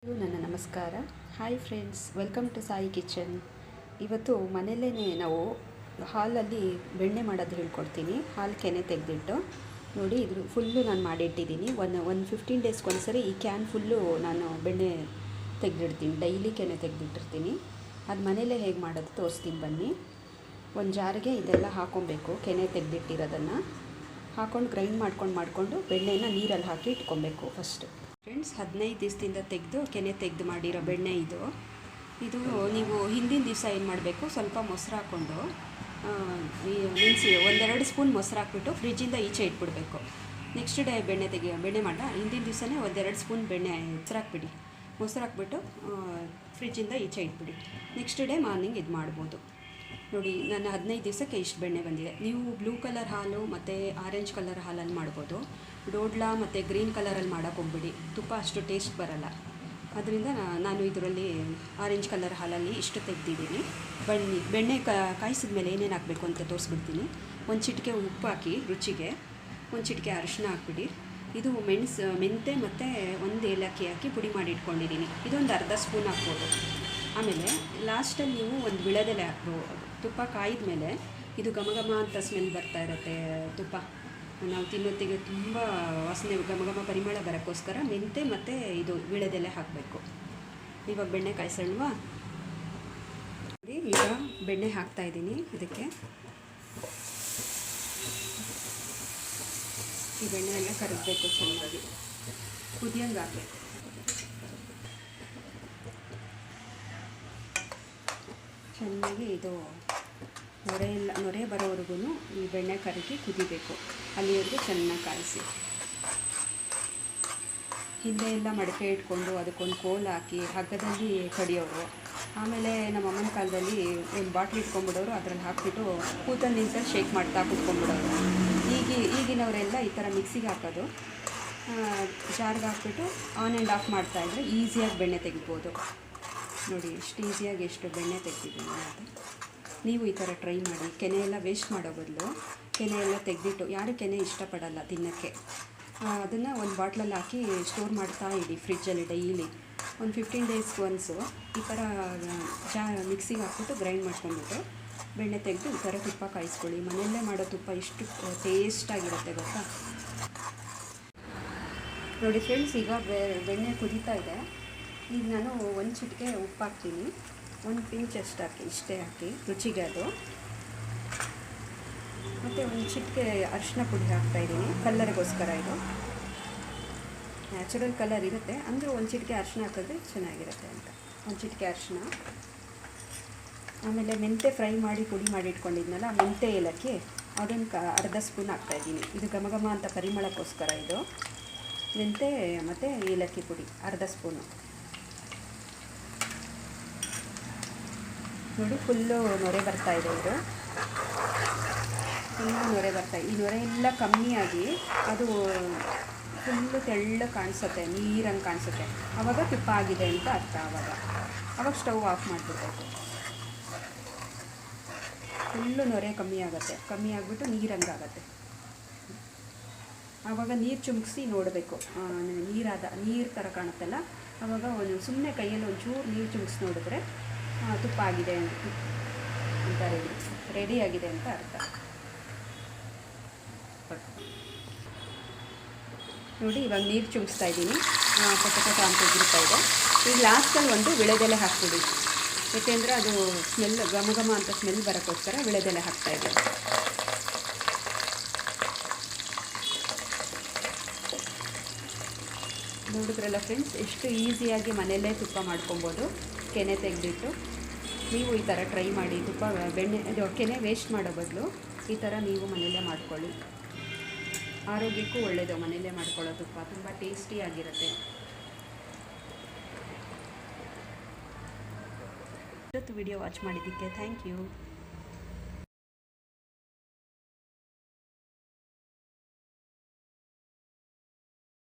ನನ್ನ ನಮಸ್ಕಾರ. Hi friends, welcome to Sai Kitchen. ಇವತ್ತು ಮನೆಯಲ್ಲೇ ನಾವು ಹಾಲಲ್ಲಿ ಬೆಣ್ಣೆ ಮಾಡೋದು ಹೇಳ್ಕೊಡ್ತೀನಿ. ಹಾಲು ಕೆನೆ ತೆಗೆದಿಟ್ಟು ನೋಡಿ, ಇದು ಫುಲ್ಲು ನಾನು ಮಾಡಿಟ್ಟಿದ್ದೀನಿ. ಒಂದು 15 ಡೇಸ್ಗೆ ಒಂದ್ಸರಿ ಈ ಕ್ಯಾನ್ ಫುಲ್ಲು ನಾನು ಬೆಣ್ಣೆ ತೆಗೆದಿಡ್ತೀನಿ. ಡೈಲಿ ಕೆನೆ ತೆಗೆದಿಟ್ಟಿರ್ತೀನಿ. ಅದು ಮನೆಯಲ್ಲೇ ಹೇಗೆ ಮಾಡೋದು ತೋರಿಸ್ತೀನಿ ಬನ್ನಿ. ಒಂದು ಜಾರಿಗೆ ಇದೆಲ್ಲ ಹಾಕ್ಕೊಬೇಕು. ಕೆನೆ ತೆಗೆದಿಟ್ಟಿರೋದನ್ನು ಹಾಕ್ಕೊಂಡು ಗ್ರೈಂಡ್ ಮಾಡಿಕೊಂಡು ಬೆಣ್ಣೆನ ನೀರಲ್ಲಿ ಹಾಕಿ ಇಟ್ಕೊಬೇಕು ಫಸ್ಟು. ಫ್ರೆಂಡ್ಸ್, 15 ದಿವಸದಿಂದ ಕೆನೆ ತೆಗೆದು ಮಾಡಿರೋ ಬೆಣ್ಣೆ ಇದು ನೀವು ಹಿಂದಿನ ದಿವಸ ಏನು ಮಾಡಬೇಕು, ಸ್ವಲ್ಪ ಮೊಸರು ಹಾಕ್ಕೊಂಡು ನೆನೆಸಿ 1-2 ಸ್ಪೂನ್ ಮೊಸರು ಹಾಕ್ಬಿಟ್ಟು ಫ್ರಿಜ್ಜಿಂದ ಈಚೆ ಇಟ್ಬಿಡಬೇಕು. ನೆಕ್ಸ್ಟ್ ಡೇ ಬೆಣ್ಣೆ ಮಾಡ ಹಿಂದಿನ ದಿವಸನೇ 1-2 ಸ್ಪೂನ್ ಮೊಸರು ಹಾಕ್ಬಿಟ್ಟು ಫ್ರಿಜ್ಜಿಂದ ಈಚೆ ಇಟ್ಬಿಡಿ. ನೆಕ್ಸ್ಟ್ ಡೇ ಮಾರ್ನಿಂಗ್ ಇದು ಮಾಡ್ಬೋದು. ನೋಡಿ, ನನ್ನ 15 ದಿವಸಕ್ಕೆ ಇಷ್ಟು ಬೆಣ್ಣೆ ಬಂದಿದೆ. ನೀವು ಬ್ಲೂ ಕಲರ್ ಹಾಲು ಮತ್ತು ಆರೆಂಜ್ ಕಲರ್ ಹಾಲಲ್ಲಿ ಮಾಡ್ಬೋದು. ಡೋಡ್ಲಾ ಮತ್ತು ಗ್ರೀನ್ ಕಲರಲ್ಲಿ ಮಾಡೋಕ್ಕೆ ಹೋಗ್ಬಿಡಿ, ತುಪ್ಪ ಅಷ್ಟು ಟೇಸ್ಟ್ ಬರಲ್ಲ. ಅದರಿಂದ ನಾನು ಇದರಲ್ಲಿ ಆರೆಂಜ್ ಕಲರ್ ಹಾಲಲ್ಲಿ ಇಷ್ಟು ತೆಗೆದಿದ್ದೀನಿ. ಬೆಣ್ಣೆ ಕಾಯಿಸಿದ ಮೇಲೆ ಏನೇನು ಹಾಕಬೇಕು ಅಂತ ತೋರಿಸ್ಬಿಡ್ತೀನಿ. ಒಂದು ಚಿಟಿಕೆ ಉಪ್ಪು ಹಾಕಿ ರುಚಿಗೆ, ಒಂದು ಚಿಟಿಕೆ ಅರಿಶಿನ ಹಾಕ್ಬಿಡಿ. ಇದು ಮೆಂತೆ ಮತ್ತು ಒಂದು ಏಲಕ್ಕಿ ಹಾಕಿ ಪುಡಿ ಮಾಡಿ ಇಟ್ಕೊಂಡಿದ್ದೀನಿ. ಇದೊಂದು ಅರ್ಧ ಸ್ಪೂನ್ ಹಾಕ್ಬೋದು. ಆಮೇಲೆ ಲಾಸ್ಟಲ್ಲಿ ನೀವು ಒಂದು ವಿಳೆದೆಲೆ ಹಾಕ್ಬೋದು. ತುಪ್ಪ ಕಾಯಿದ ಮೇಲೆ ಇದು ಘಮ ಅಂತ ಸ್ಮೆಲ್ ಬರ್ತಾ ಇರುತ್ತೆ. ತುಪ್ಪ ನಾವು ತಿನ್ನೋತ್ತಿಗೆ ತುಂಬ ವಾಸನೆ ಘಮ ಪರಿಮಳ ಬರೋಕ್ಕೋಸ್ಕರ ಮೆಂತೆ ಮತ್ತು ಇದು ವಿಳೆದೆಲೆ ಹಾಕಬೇಕು. ಇವಾಗ ಬೆಣ್ಣೆ ಕಾಯಿಸೋಣವಾ? ಈಗ ಬೆಣ್ಣೆ ಹಾಕ್ತಾಯಿದ್ದೀನಿ. ಇದಕ್ಕೆ ಈ ಬೆಣ್ಣೆ ಎಲ್ಲ ಕರಗಬೇಕು, ಚೆನ್ನಾಗಿ ಕುದಿಯಂಗೆ ಹಾಕಬೇಕು. ಚೆನ್ನಾಗಿ ಇದು ನೊರೆ ಬರೋವರೆಗೂ ಈ ಬೆಣ್ಣೆ ಕರಗಿ ಕುದಿಬೇಕು. ಅಲ್ಲಿವರೆಗೂ ಚೆನ್ನಾಗಿ ಕಾಯಿಸಿ. ಹಿಂದೆ ಎಲ್ಲ ಮಡಕೆ ಇಟ್ಕೊಂಡು ಅದಕ್ಕೊಂದು ಕೋಲು ಹಾಕಿ ಹಗ್ಗದಲ್ಲಿ ಕಡಿಯೋರು. ಆಮೇಲೆ ನಮ್ಮ ಅಮ್ಮನ ಕಾಲದಲ್ಲಿ ಒಂದು ಬಾಟ್ಲಿ ಇಟ್ಕೊಂಡ್ಬಿಡೋರು, ಅದರಲ್ಲಿ ಹಾಕ್ಬಿಟ್ಟು ಕೂತಲ್ಲಿ ನಿಂತ ಶೇಕ್ ಮಾಡ್ತಾ ಕೂತ್ಕೊಂಡ್ಬಿಡೋರು. ಈಗಿನವರೆಲ್ಲ ಈ ಥರ ಮಿಕ್ಸಿಗೆ ಹಾಕೋದು, ಜಾರ್ಗೆ ಹಾಕ್ಬಿಟ್ಟು ಆನ್ ಆ್ಯಂಡ್ ಆಫ್ ಮಾಡ್ತಾಯಿದ್ರೆ ಈಸಿಯಾಗಿ ಬೆಣ್ಣೆ ತೆಗಿಬೋದು. ನೋಡಿ, ಎಷ್ಟು ಈಸಿಯಾಗಿ ಎಷ್ಟು ಬೆಣ್ಣೆ ತೆಗ್ದಿದ್ದೀನಿ ಅಂತ. ನೀವು ಈ ಥರ ಟ್ರೈ ಮಾಡಿ. ಕೆನೆ ಎಲ್ಲ ವೇಸ್ಟ್ ಮಾಡೋ ಬದಲು ಕೆನೆ ಎಲ್ಲ ತೆಗೆದಿಟ್ಟು, ಯಾರು ಕೆನೆ ಇಷ್ಟಪಡಲ್ಲ ತಿನ್ನೋಕ್ಕೆ, ಅದನ್ನು ಒಂದು ಬಾಟ್ಲಲ್ಲಿ ಹಾಕಿ ಸ್ಟೋರ್ ಮಾಡ್ತಾ ಇಡಿ ಫ್ರಿಜ್ಜಲ್ಲಿ ಡೈಲಿ. ಒಂದು 15 ಡೇಸ್ಗೆ ಒನ್ಸು ಈ ಥರ ಮಿಕ್ಸಿಗೆ ಹಾಕ್ಬಿಟ್ಟು ಗ್ರೈಂಡ್ ಮಾಡ್ಕೊಂಡ್ಬಿಟ್ಟು ಬೆಣ್ಣೆ ತೆಗೆದು ಈ ಥರ ತುಪ್ಪ ಕಾಯಿಸ್ಕೊಳ್ಳಿ. ಮನೆಯಲ್ಲೇ ಮಾಡೋ ತುಪ್ಪ ಇಷ್ಟು ಟೇಸ್ಟಾಗಿರುತ್ತೆ ಗೊತ್ತಾ. ನೋಡಿ ಫ್ರೆಂಡ್ಸ್, ಈಗ ಬೆಣ್ಣೆ ಕುದೀತಾ ಇದೆ. ಈಗ ನಾನು ಒಂದು ಚಿಟಿಕೆ ಉಪ್ಪು ಹಾಕ್ತೀನಿ, ಒಂದು ಪಿಂಚ್ ಅಷ್ಟು ಹಾಕಿ, ಇಷ್ಟೇ ಹಾಕಿ ರುಚಿಗೆ ಅದು. ಮತ್ತು ಒಂದು ಚಿಟಿಕೆ ಅರಿಶಿನ ಪುಡಿ ಹಾಕ್ತಾಯಿದ್ದೀನಿ, ಕಲ್ಲರಿಗೋಸ್ಕರ. ಇದು ನ್ಯಾಚುರಲ್ ಕಲರ್ ಇರುತ್ತೆ, ಅಂದರೂ ಒಂದು ಚಿಟಿಕೆ ಅರಿಶಿನ ಹಾಕಿದ್ರೆ ಚೆನ್ನಾಗಿರುತ್ತೆ ಅಂತ. ಒಂದು ಚಿಟಿಕೆ ಅರಿಶಿನ. ಆಮೇಲೆ ಮೆಂತೆ ಫ್ರೈ ಮಾಡಿ ಪುಡಿ ಮಾಡಿ ಇಟ್ಕೊಂಡಿದ್ನಲ್ಲ, ಮೆಂತೆ ಏಲಕ್ಕಿ, ಅದನ್ನು ಅರ್ಧ ಸ್ಪೂನ್ ಹಾಕ್ತಾಯಿದ್ದೀನಿ. ಇದು ಘಮ ಅಂತ ಪರಿಮಳಕ್ಕೋಸ್ಕರ. ಇದು ಮೆಂತೆ ಮತ್ತು ಏಲಕ್ಕಿ ಪುಡಿ ಅರ್ಧ ಸ್ಪೂನು. ನೋಡಿ, ಫುಲ್ಲು ನೊರೆ ಬರ್ತಾಯಿದೆ. ಇದು ಫುಲ್ಲು ನೊರೆ ಈ ನೊರೆ ಎಲ್ಲ ಕಮ್ಮಿಯಾಗಿ ಅದು ಫುಲ್ಲು ತೆಳ್ಳಗೆ ಕಾಣಿಸುತ್ತೆ, ನೀರಂಗೆ ಕಾಣಿಸುತ್ತೆ. ಆವಾಗ ತುಪ್ಪ ಆಗಿದೆ ಅಂತ ಅರ್ಥ. ಆವಾಗ ಸ್ಟವ್ ಆಫ್ ಮಾಡಿಬಿಡ್ಬೇಕು. ಫುಲ್ಲು ನೊರೆ ಕಮ್ಮಿ ಆಗಿಬಿಟ್ಟು ನೀರಂಗೆ ಆಗುತ್ತೆ. ಆವಾಗ ನೀರು ಚುಮ್ಕಿಸಿ ನೋಡಬೇಕು. ನೀರು ಥರ ಕಾಣುತ್ತಲ್ಲ, ಆವಾಗ ಒಂದು ಸುಮ್ಮನೆ ಕೈಯಲ್ಲಿ ಒಂಚೂರು ನೀರು ಚುಮ್ಕಿಸಿ ನೋಡಿದ್ರೆ ತುಪ್ಪ ಆಗಿದೆ ಅಂತ ರೆಡಿಯಾಗಿದೆ ಅಂತ ಅರ್ಥ. ನೋಡಿ, ಇವಾಗ ನೀರು ಚುಮ್ಕಿಸ್ತಾ ಇದ್ದೀನಿ. ಪಟ ಅಂತ ಉದುರ್ತಾ ಇದೆ. ಈಗ ಲಾಸ್ಟಲ್ಲಿ ಒಂದು ವಿಳೆದೆಲೆ ಹಾಕ್ಬಿಡಿ. ಏಕೆಂದರೆ ಅದು ಸ್ಮೆಲ್ ಘಮ ಅಂತ ಸ್ಮೆಲ್ ಬರೋಕ್ಕೋಸ್ಕರ ವಿಳೆದೆಲೆ ಹಾಕ್ತಾಯಿದೆ. ನೋಡಿದ್ರಲ್ಲ ಫ್ರೆಂಡ್ಸ್, ಎಷ್ಟು ಈಸಿಯಾಗಿ ಮನೆಯಲ್ಲೇ ತುಪ್ಪ ಮಾಡ್ಕೊಬೋದು ಕೆನೆ ತೆಗೆದಿಟ್ಟು. ನೀವು ಈ ಥರ ಟ್ರೈ ಮಾಡಿ. ಕೆನೆ ವೇಸ್ಟ್ ಮಾಡೋ ಬದಲು ಈ ಥರ ನೀವು ಮನೆಯಲ್ಲೇ ಮಾಡ್ಕೊಳ್ಳಿ. ಆರೋಗ್ಯಕ್ಕೂ ಒಳ್ಳೆಯದು. ಮನೆಯಲ್ಲೇ ಮಾಡ್ಕೊಳ್ಳೋ ತುಪ್ಪ ತುಂಬ ಟೇಸ್ಟಿಯಾಗಿರುತ್ತೆ. ಇವತ್ತು ವಿಡಿಯೋ ವಾಚ್ ಮಾಡಿದ್ದಕ್ಕೆ ಥ್ಯಾಂಕ್ ಯು.